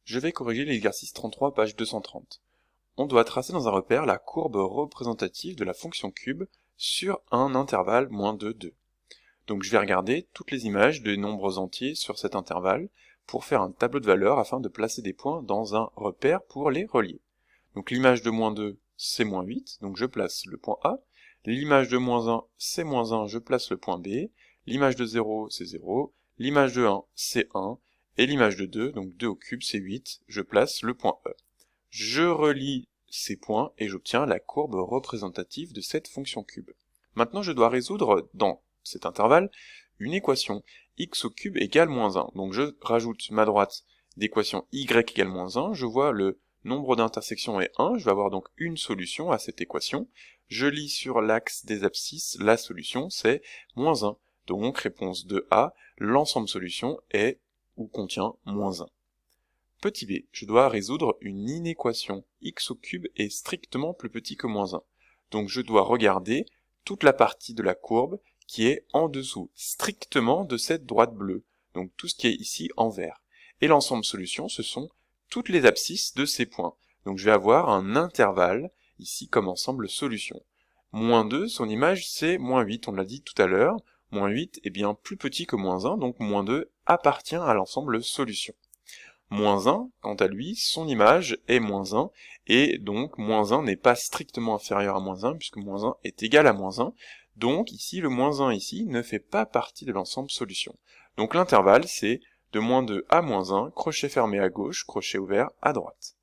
Je vais corriger l'exercice 33, page 230. On doit tracer dans un repère la courbe représentative de la fonction cube sur un intervalle -2, 2. Donc je vais regarder toutes les images des nombres entiers sur cet intervalle pour faire un tableau de valeurs afin de placer des points dans un repère pour les relier. Donc l'image de -2, c'est -8, donc je place le point A. L'image de -1, c'est -1, je place le point B. L'image de 0, c'est 0. L'image de 1, c'est 1. Et l'image de 2, donc 2 au cube, c'est 8, je place le point E. Je relie ces points et j'obtiens la courbe représentative de cette fonction cube. Maintenant, je dois résoudre dans cet intervalle une équation x au cube égale -1. Donc je rajoute ma droite d'équation y égale -1, je vois le nombre d'intersections est 1, je vais avoir donc une solution à cette équation. Je lis sur l'axe des abscisses, la solution c'est -1. Donc réponse 2A, l'ensemble solution est ou contient -1. Petit b, je dois résoudre une inéquation. X au cube est strictement plus petit que -1. Donc je dois regarder toute la partie de la courbe qui est en dessous, strictement de cette droite bleue. Donc tout ce qui est ici en vert. Et l'ensemble solution, ce sont toutes les abscisses de ces points. Donc je vais avoir un intervalle ici comme ensemble solution. -2, son image c'est -8, on l'a dit tout à l'heure. -8 est bien plus petit que -1, donc -2 appartient à l'ensemble solution. -1, quant à lui, son image est -1, et donc -1 n'est pas strictement inférieur à -1, puisque -1 est égal à -1, donc ici le -1 ici ne fait pas partie de l'ensemble solution. Donc l'intervalle c'est de -2 à -1, crochet fermé à gauche, crochet ouvert à droite.